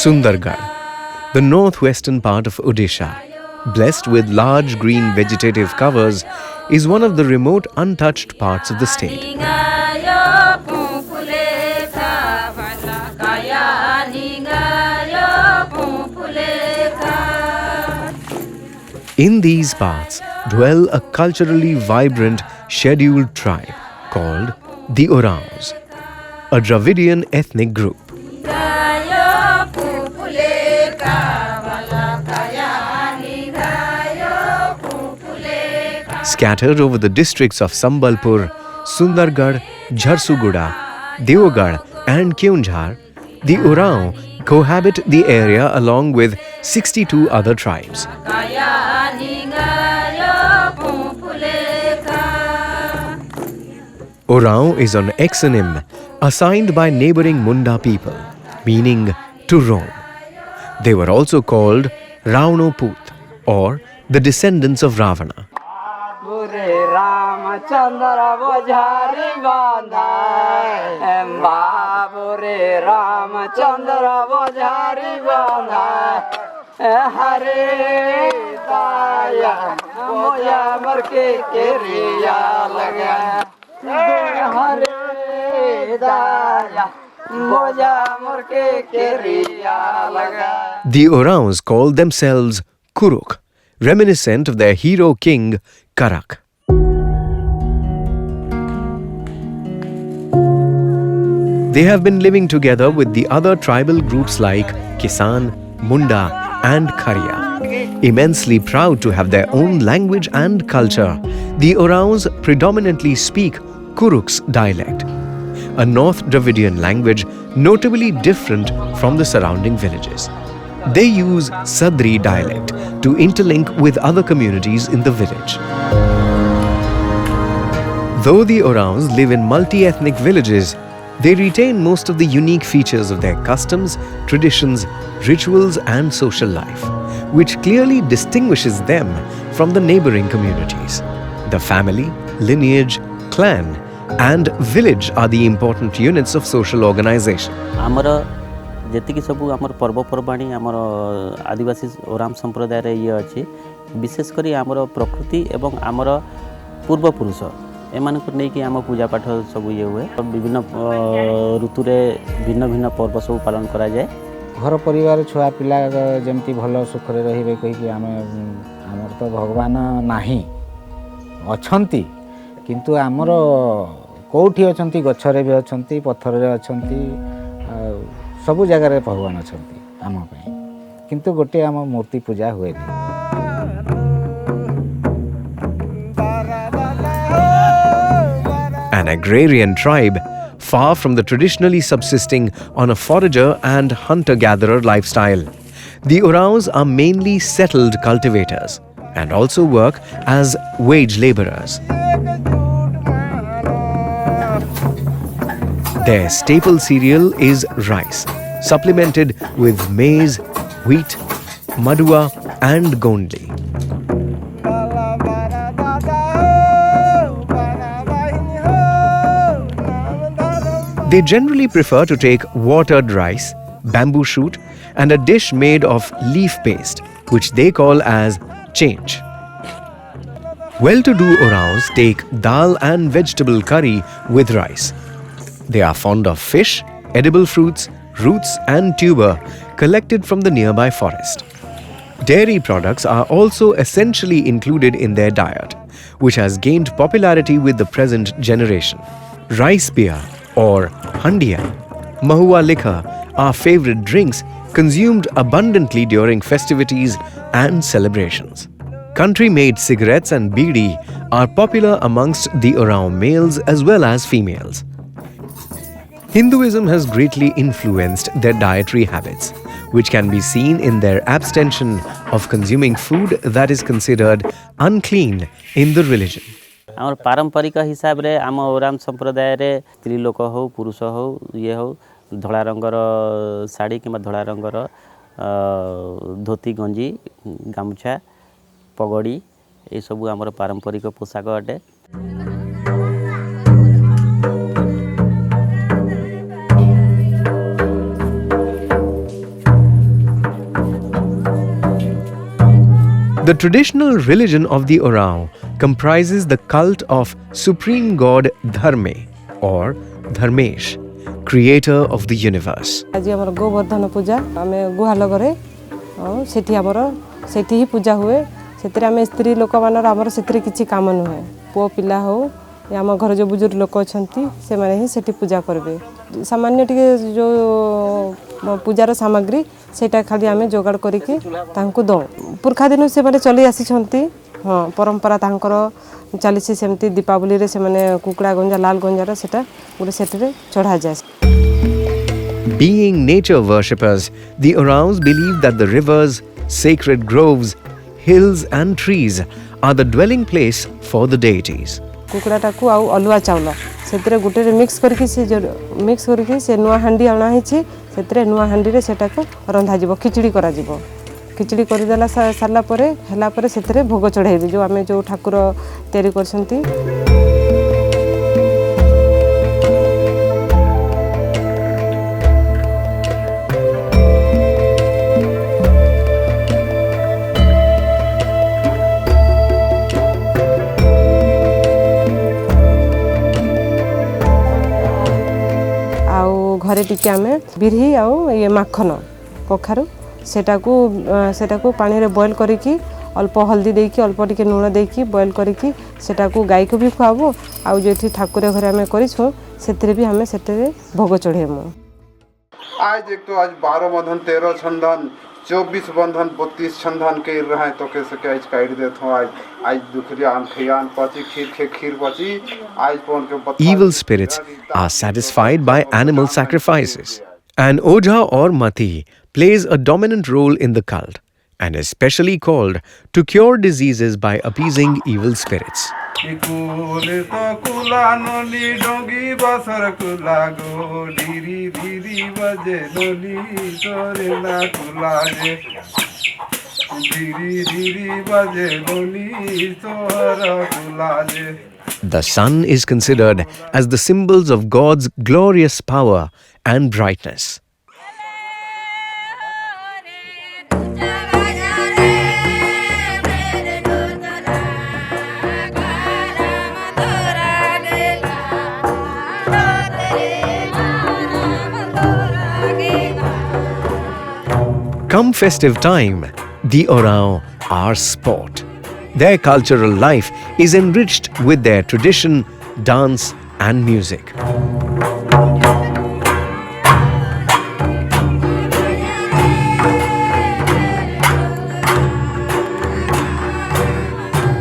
Sundargarh, the northwestern part of Odisha, blessed with large green vegetative covers, is one of the remote untouched parts of the state. In these parts dwell a culturally vibrant scheduled tribe called the Oraons, a Dravidian ethnic group. Scattered over the districts of Sambalpur, Sundargarh, Jharsuguda, Deogarh and Keonjhar, the Oraon cohabit the area along with 62 other tribes. Oraon is an exonym assigned by neighboring Munda people, meaning to roam. They were also called Ravanoput, or the descendants of Ravana. The Oraons called themselves Kuruk, reminiscent of their hero king Karak. They have been living together with the other tribal groups like Kisan, Munda and Kharia. Immensely proud to have their own language and culture, the Oraons predominantly speak Kuruk's dialect, a North Dravidian language notably different from the surrounding villages. They use Sadri dialect to interlink with other communities in the village. Though the Oraons live in multi-ethnic villages, they retain most of the unique features of their customs, traditions, rituals and social life, which clearly distinguishes them from the neighboring communities. The family, lineage, clan and village are the important units of social organization. ଯେତିକି ସବୁ ଆମର ପର୍ବପର୍ବାଣି ଆମର ଆଦିବାସୀ ଓରାମ ସମ୍ପ୍ରଦାୟରେ ଅଛି ବିଶେଷ କରି ଆମର ପ୍ରକୃତି ଏବଂ ଆମର ପୂର୍ବପୁରୁଷ ଏମାନଙ୍କୁ ନେଇକି ଆମ ପୂଜା ପାଠ ସବୁ ହୁଏ ବିଭିନ୍ନ ଋତୁରେ ଭିନ୍ନ ଭିନ୍ନ ପର୍ବ ସବୁ ପାଳନ କରାଯାଏ ଘର ପରିବାର ଛୁଆ ପିଲା ଯେମିତି ଭଲ ସୁଖରେ ରହିବେ କହିକି ଆମର ତ ଭଗବାନ ନାହିଁ ଅଛନ୍ତି କିନ୍ତୁ ଆମର କୋଉଠି ଅଛନ୍ତି ଗଛରେ ବି ଅଛନ୍ତି ପଥରରେ ଅଛନ୍ତି ସବୁ ଜାଗାରେ ଭଗବାନ ଅଛନ୍ତି ଆମ ପାଇଁ କିନ୍ତୁ ଗୋଟେ ଆମ ମୂର୍ତ୍ତି ପୂଜା ହୁଏନି An agrarian tribe, far from the traditionally subsisting on a forager and hunter-gatherer lifestyle, the Oraons are mainly settled cultivators and also work as wage laborers. Their staple cereal is rice, supplemented with maize, wheat, madua and gondli. They generally prefer to take watered rice, bamboo shoot and a dish made of leaf paste, which they call as change. Well-to-do Oraons take dal and vegetable curry with rice. They are fond of fish, edible fruits, roots and tuber collected from the nearby forest. Dairy products are also essentially included in their diet, which has gained popularity with the present generation. Rice beer or handia, mahua liquor are favorite drinks consumed abundantly during festivities and celebrations. Country-made cigarettes and bidi are popular amongst the Oraon males as well as females. Hinduism has greatly influenced their dietary habits, which can be seen in their abstention of consuming food that is considered unclean in the religion. ଆମର ପାରମ୍ପରିକ ହିସାବରେ ଆମ ଓରାମ ସମ୍ପ୍ରଦାୟରେ ସ୍ତ୍ରୀ ଲୋକ ହଉ ପୁରୁଷ ହଉ ହଉ ଧଳା ରଙ୍ଗର ଶାଢ଼ୀ କିମ୍ବା ଧଳା ରଙ୍ଗର ଧୋତି ଗଞ୍ଜି ଗାମୁଛା ପଗଡ଼ି ଏ ସବୁ ଆମର ପାରମ୍ପରିକ ପୋଷାକ ଅଟେ The traditional religion of the Oraon comprises the cult of supreme god Dharme or Dharmesh, creator of the universe. आज आमर गोवर्धन पूजा आमे गुहाल घरे सेठी आमर सेठी ही पूजा हुए सेतिर आमे स्त्री लोक मानर आमर सेतिर किछि काम नुहे पो पिला हो या आम घर जो बुजुर्ग लोक अछंती से माने ही सेठी पूजा करबे सामान्य टिके जो पूजार सामग्री सेटा खाली आमे जोगाड़ करिके तांको दो पुरखा दिन से माने चली आसी छंती हां परंपरा तांकर चलीसी सेमती दीपावली रे से माने कुकड़ा गंजा लाल गंजा सेटा गुटे सेठरे चढ़ा जाय. Being nature worshippers, the Oraons believe that the rivers, sacred groves, hills and trees are the dwelling place for the deities. कुकड़ाटा को आउ अलुआ चावल सेतरे गुटे मिक्स करके से नुआ हांडी आना हिची सेतरे नुआ हांडी रे सेटा को रंधा जीवो खिचड़ी करा जीवो खिचड़ी कर देला सारला परे हला परे सेतरे भोग चढ़ाइबे जो आमे जो ठाकुर तयारी करसंती. घरे टिके आमे बिरही आउ ये माखन कखारु सेटा को पानी रे बॉईल करिकी अल्प हल्दी देकी अल्प टिके लूण देकी बॉईल करिकी सेटा को गाय को भी खुआबो आउ जेठी ठाकुर घरे आमे करिछो सेतरे भी आमे सेतरे भोग चढ़ेमो. आज एक तो आज 12 बंधन 13 छंदन 24 बंधन 32 छंदन के रहे तो कैसे के आज काट देत हो आज दुखरिया आम खियान पची खीर पची आज पन के. Evil spirits are satisfied by animal sacrifices. An Ojha or Mati plays a dominant role in the cult and is specially called to cure diseases by appeasing evil spirits. The sun is considered as the symbols of God's glorious power and brightness. Come festive time, the Oraon are sport. Their cultural life is enriched with their tradition, dance and music.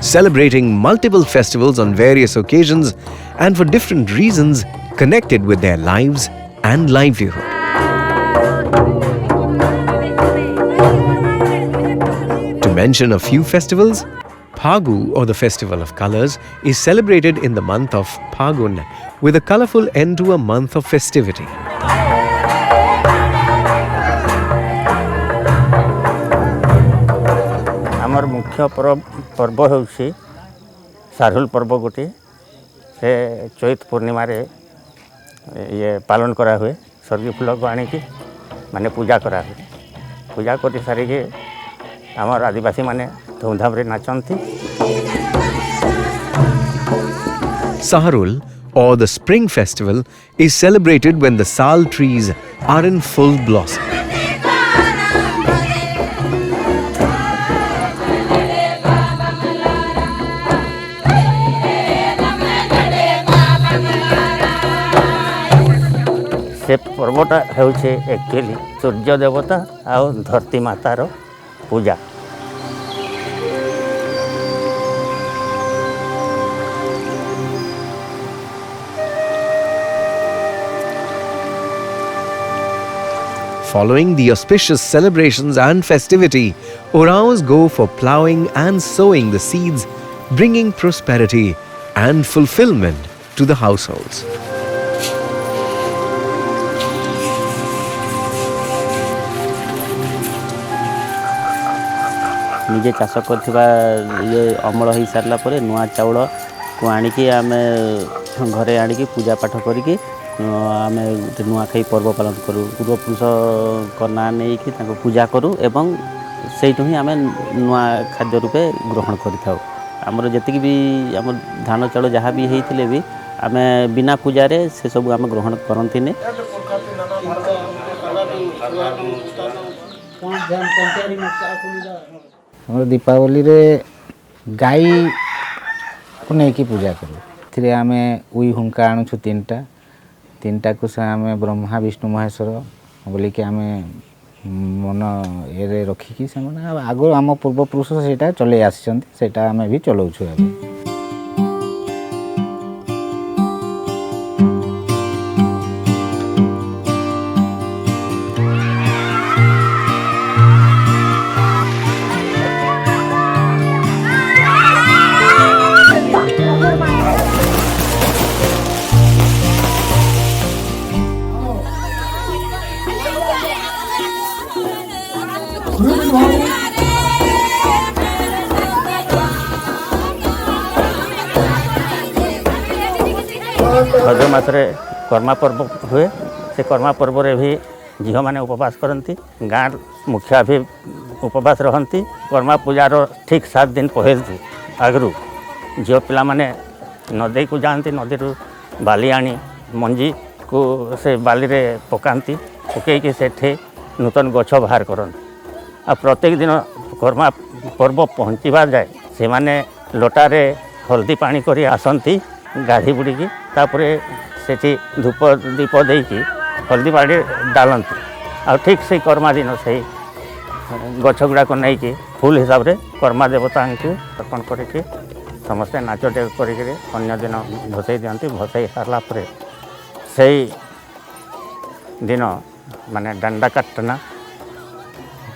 Celebrating multiple festivals on various occasions and for different reasons connected with their lives and livelihood. To mention a few festivals, Phagu, or the Festival of Colors, is celebrated in the month of Phagun with a colorful end to a month of festivity. आमर मुख्य पर्व होउछि सारुल पर्व गोटे से चैत पूर्णिमा रे ये पालन करा हुए सर्गी फूल को आनी की माने पूजा करा हुए पूजा कर सारी के आमर आदिवासी माने धूमधाम रे नाचंती. Saharul, or the Spring Festival, is celebrated when the sal trees are in full blossom. से पर्वटा होउछे एक्चुअली सूर्य देवता और धरती मातार पूजा. Following the auspicious celebrations and festivity, Oraons go for ploughing and sowing the seeds, bringing prosperity and fulfillment to the households. निजे चाष करथिबा ये अमल हो सारला परे नुआ चाउल को आनिकी आमे घरे आनिकी पूजा पाठ करिकी आमे नुआखाई पर्व पालन करूँ पूर्वपुरुष ना नहीं कि पूजा करूँ एवं ସେଇଠୁ ହିଁ ଆମେ ନୂଆ ଖାଦ୍ୟ ରୂପେ ଗ୍ରହଣ କରିଥାଉ। ଆମର ଯେତିକି ବି ଆମ ଧାନ ଚାଉଳ ଯାହା ବି ହେଇଥିଲେ ବି ଆମେ ବିନା ପୂଜାରେ ସେସବୁ ଆମେ ଗ୍ରହଣ କରନ୍ତିନି। ଆମର ଦୀପାବଳିରେ ଗାଈକୁ ନେଇକି ପୂଜା କରୁ। ଏଥିରେ ଆମେ ଉଇ ହୁଙ୍କା ଆଣୁଛୁ ତିନିଟାକୁ ସେ ଆମେ ବ୍ରହ୍ମା ବିଷ୍ଣୁ ମହେଶ୍ୱର ବୋଲିକି ଆମେ ମନ ଇଏରେ ରଖିକି ସେମାନେ ଆଗରୁ ଆମ ପୂର୍ବପୁରୁଷ ସେଇଟା ଚଲେଇ ଆସିଛନ୍ତି, ସେଇଟା ଆମେ ବି ଚଲାଉଛୁ ଏବେ। भाद्र मासरे कर्मा पर्व हुए। से कर्मा पर्व रे भी झील मैंने उपवास करती, गाँव मुखिया भी उपवास रहती। कर्मा पूजार ठीक 7 दिन पहले आगु झील पिला माने नदी को जाती, नदी बाली आनी मंजी को से बाली रे पकाती, पकईकि से नूतन गछ बाहर करती। आ प्रत्येक दिन कर्मा पर्व पहुँचवा जाए से माने लोटारे हल्दी पानी करी आसती गाधी बुड़ीकी, तापरे सेठी धूप दीप देकी हल्दी पानी डालती। आ ठीक से कर्मा दिन से गछ गुड़ाक नहीं कि फुल हिसाब से कर्मा देवता को अर्पण करके समस्ते नाच डेग कर अन्य दिन भसई दिखती। भसई सारा से दिन माने डांडा काटना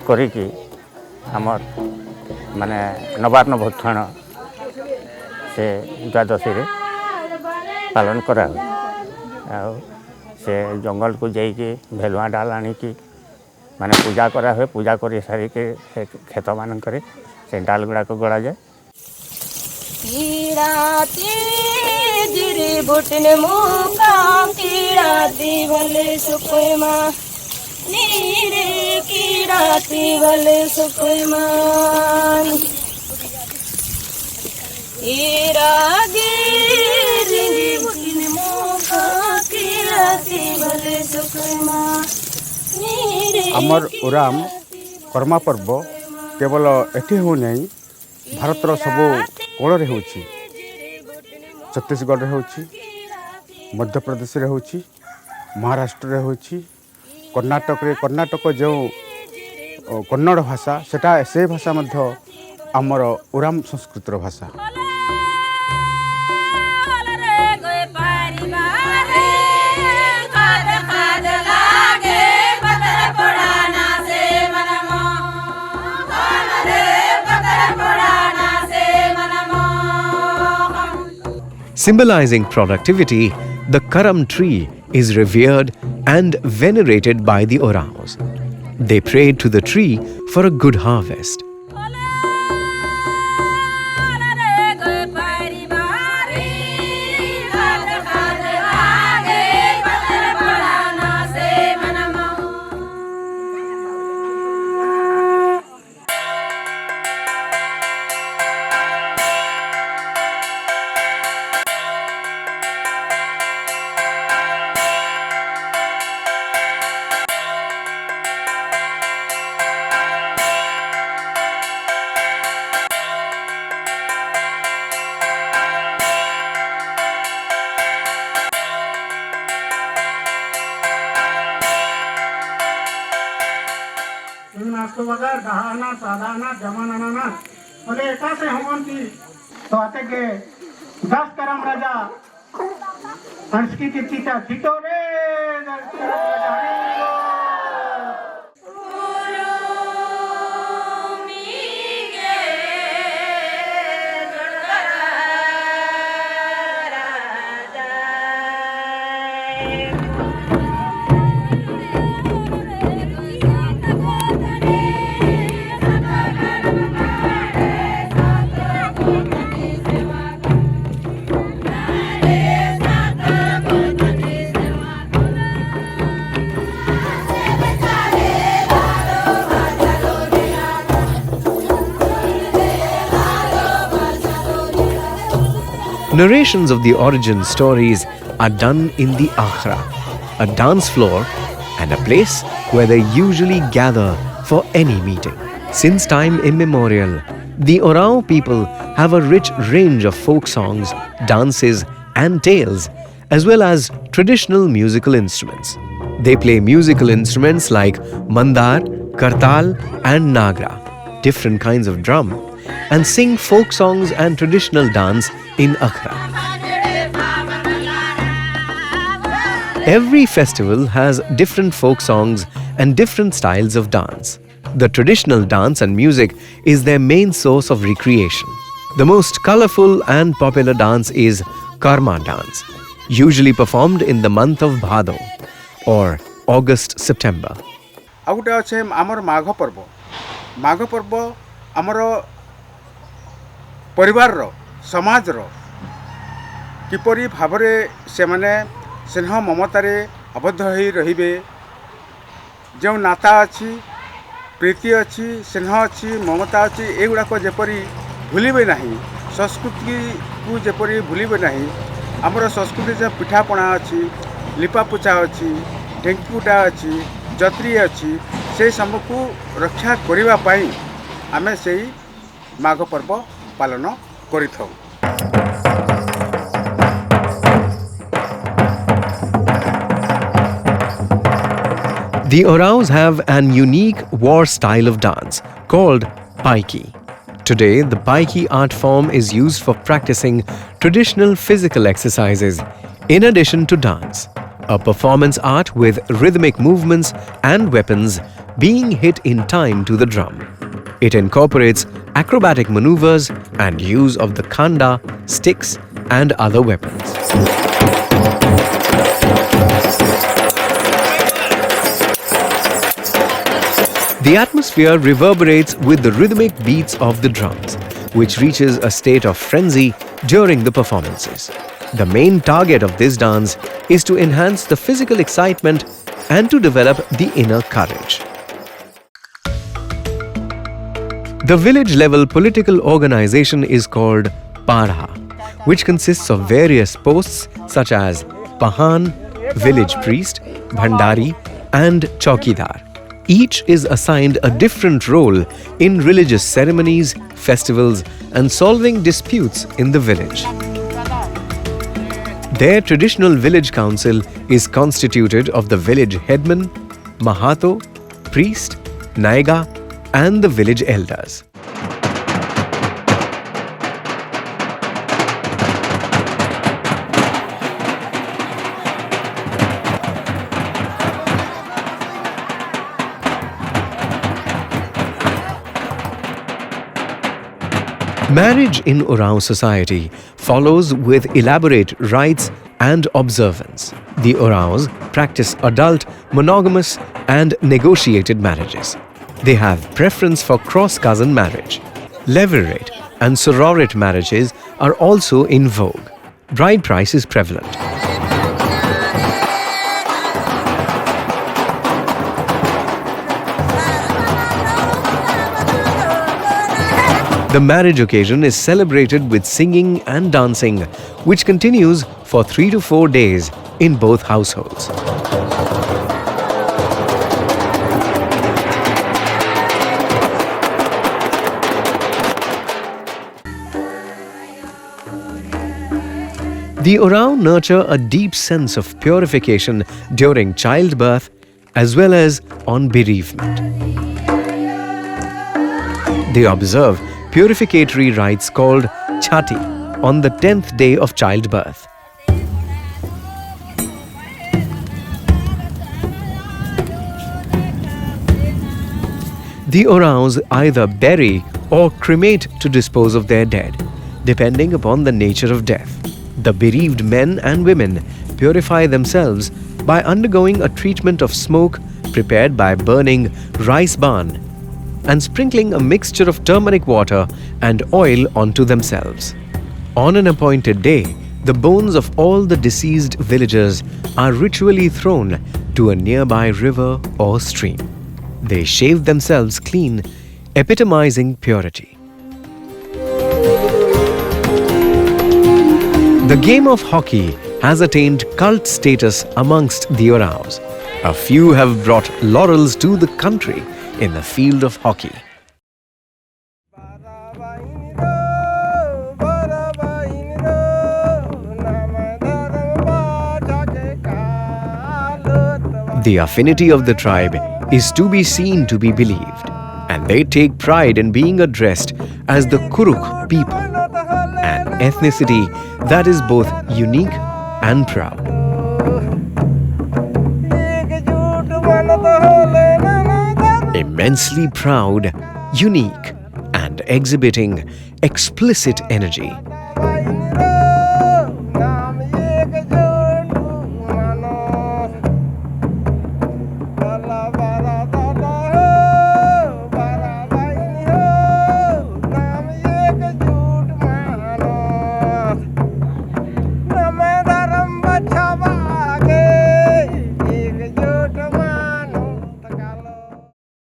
करिकी आमर माने नवान्न भक्षण से द्वादशी रे पालन करा हुए। से जंगल को जाइए भेलुआ डाल आनिकी माने पूजा करा हुए। पूजा कर सारी के खेत मान से डाल गुड़ा को गड़ा जाए। आमर ओराम कर्मा पर्व केवल एटी हो नहीं, भारतर सबू कोण हो, छत्तीसगढ़ हो, मध्य प्रदेश रे हो, महाराष्ट्र रे हो, कर्नाटक रे कर्नाटक जो कन्नड़ भाषा सेटा से भाषा मध्य आमर ओराम संस्कृतर भाषा। Symbolizing productivity, the Karam tree is revered and venerated by the Oraons. They prayed to the tree for a good harvest. गहाना Sadhana जमाना बोले ऐसा से होती तो आते के 10 करम राजा हंस की चिट्ठीता छिटो रे narrations of the origin stories are done in the akhra, a dance floor and a place where they usually gather for any meeting. Since time immemorial, the Orao people have a rich range of folk songs, dances and tales, as well as traditional musical instruments. They play musical instruments like mandar, kartal and nagra, different kinds of drum, and sing folk songs and traditional dance in akhra. Every festival has different folk songs and different styles of dance. The traditional dance and music is their main source of recreation. The most colorful and popular dance is Karma dance, usually performed in the month of Bhado or August-September. ଆଉ ଗୋଟେ ଅଛି ଆମର ମାଘ ପର୍ବ। ମାଘ ପର୍ବ ଆମର ପରିବାରର ସମାଜର କିପରି ଭାବରେ ସେମାନେ ସ୍ନେହ ମମତାରେ ଆବଦ୍ଧ ହୋଇ ରହିବେ, ଯେଉଁ ନାତା ଅଛି, ପ୍ରୀତି ଅଛି, ସ୍ନେହ ଅଛି, ମମତା ଅଛି, ଏଗୁଡ଼ାକ ଯେପରି ଭୁଲିବେ ନାହିଁ, ସଂସ୍କୃତିକୁ ଯେପରି ଭୁଲିବେ ନାହିଁ। ଆମର ସଂସ୍କୃତିରେ ପିଠାପଣା ଅଛି, ଲିପାପୋଛା ଅଛି, ଢେଙ୍କିକୁଟା ଅଛି, ଯତ୍ରୀ ଅଛି, ସେଇ ସବୁକୁ ରକ୍ଷା କରିବା ପାଇଁ ଆମେ ସେଇ ମାଘ ପର୍ବ ପାଳନ କରିଥାଉ। The Oraos have an unique war style of dance called Paiki. Today, the Paiki art form is used for practicing traditional physical exercises in addition to dance, a performance art with rhythmic movements and weapons being hit in time to the drum. It incorporates acrobatic maneuvers and use of the khanda, sticks and other weapons. The atmosphere reverberates with the rhythmic beats of the drums, which reaches a state of frenzy during the performances. The main target of this dance is to enhance the physical excitement and to develop the inner courage. The village-level political organization is called Padha, which consists of various posts such as Pahan, village priest, Bhandari, and Chaukidar. Each is assigned a different role in religious ceremonies, festivals, and solving disputes in the village. Their traditional village council is constituted of the village headman, Mahato, priest, Naiga, and the village elders. Marriage in Orao society follows with elaborate rites and observance. The Oraos practice adult, monogamous and negotiated marriages. They have preference for cross-cousin marriage. Levirate and sororate marriages are also in vogue. Bride price is prevalent. The marriage occasion is celebrated with singing and dancing, which continues for 3 to 4 days in both households. The Orao nurture a deep sense of purification during childbirth as well as on bereavement. They observe purificatory rites called Chati on the 10th day of childbirth. The Oraos either bury or cremate to dispose of their dead, depending upon the nature of death. The bereaved men and women purify themselves by undergoing a treatment of smoke prepared by burning rice barn and sprinkling a mixture of turmeric water and oil onto themselves. On an appointed day, the bones of all the deceased villagers are ritually thrown to a nearby river or stream. They shave themselves clean, epitomizing purity. The game of hockey has attained cult status amongst the Oraons. A few have brought laurels to the country in the field of hockey. The affinity of the tribe is to be seen to be believed, and they take pride in being addressed as the Kurukh people, an ethnicity that is both unique and proud. Immensely proud, unique, and exhibiting explicit energy.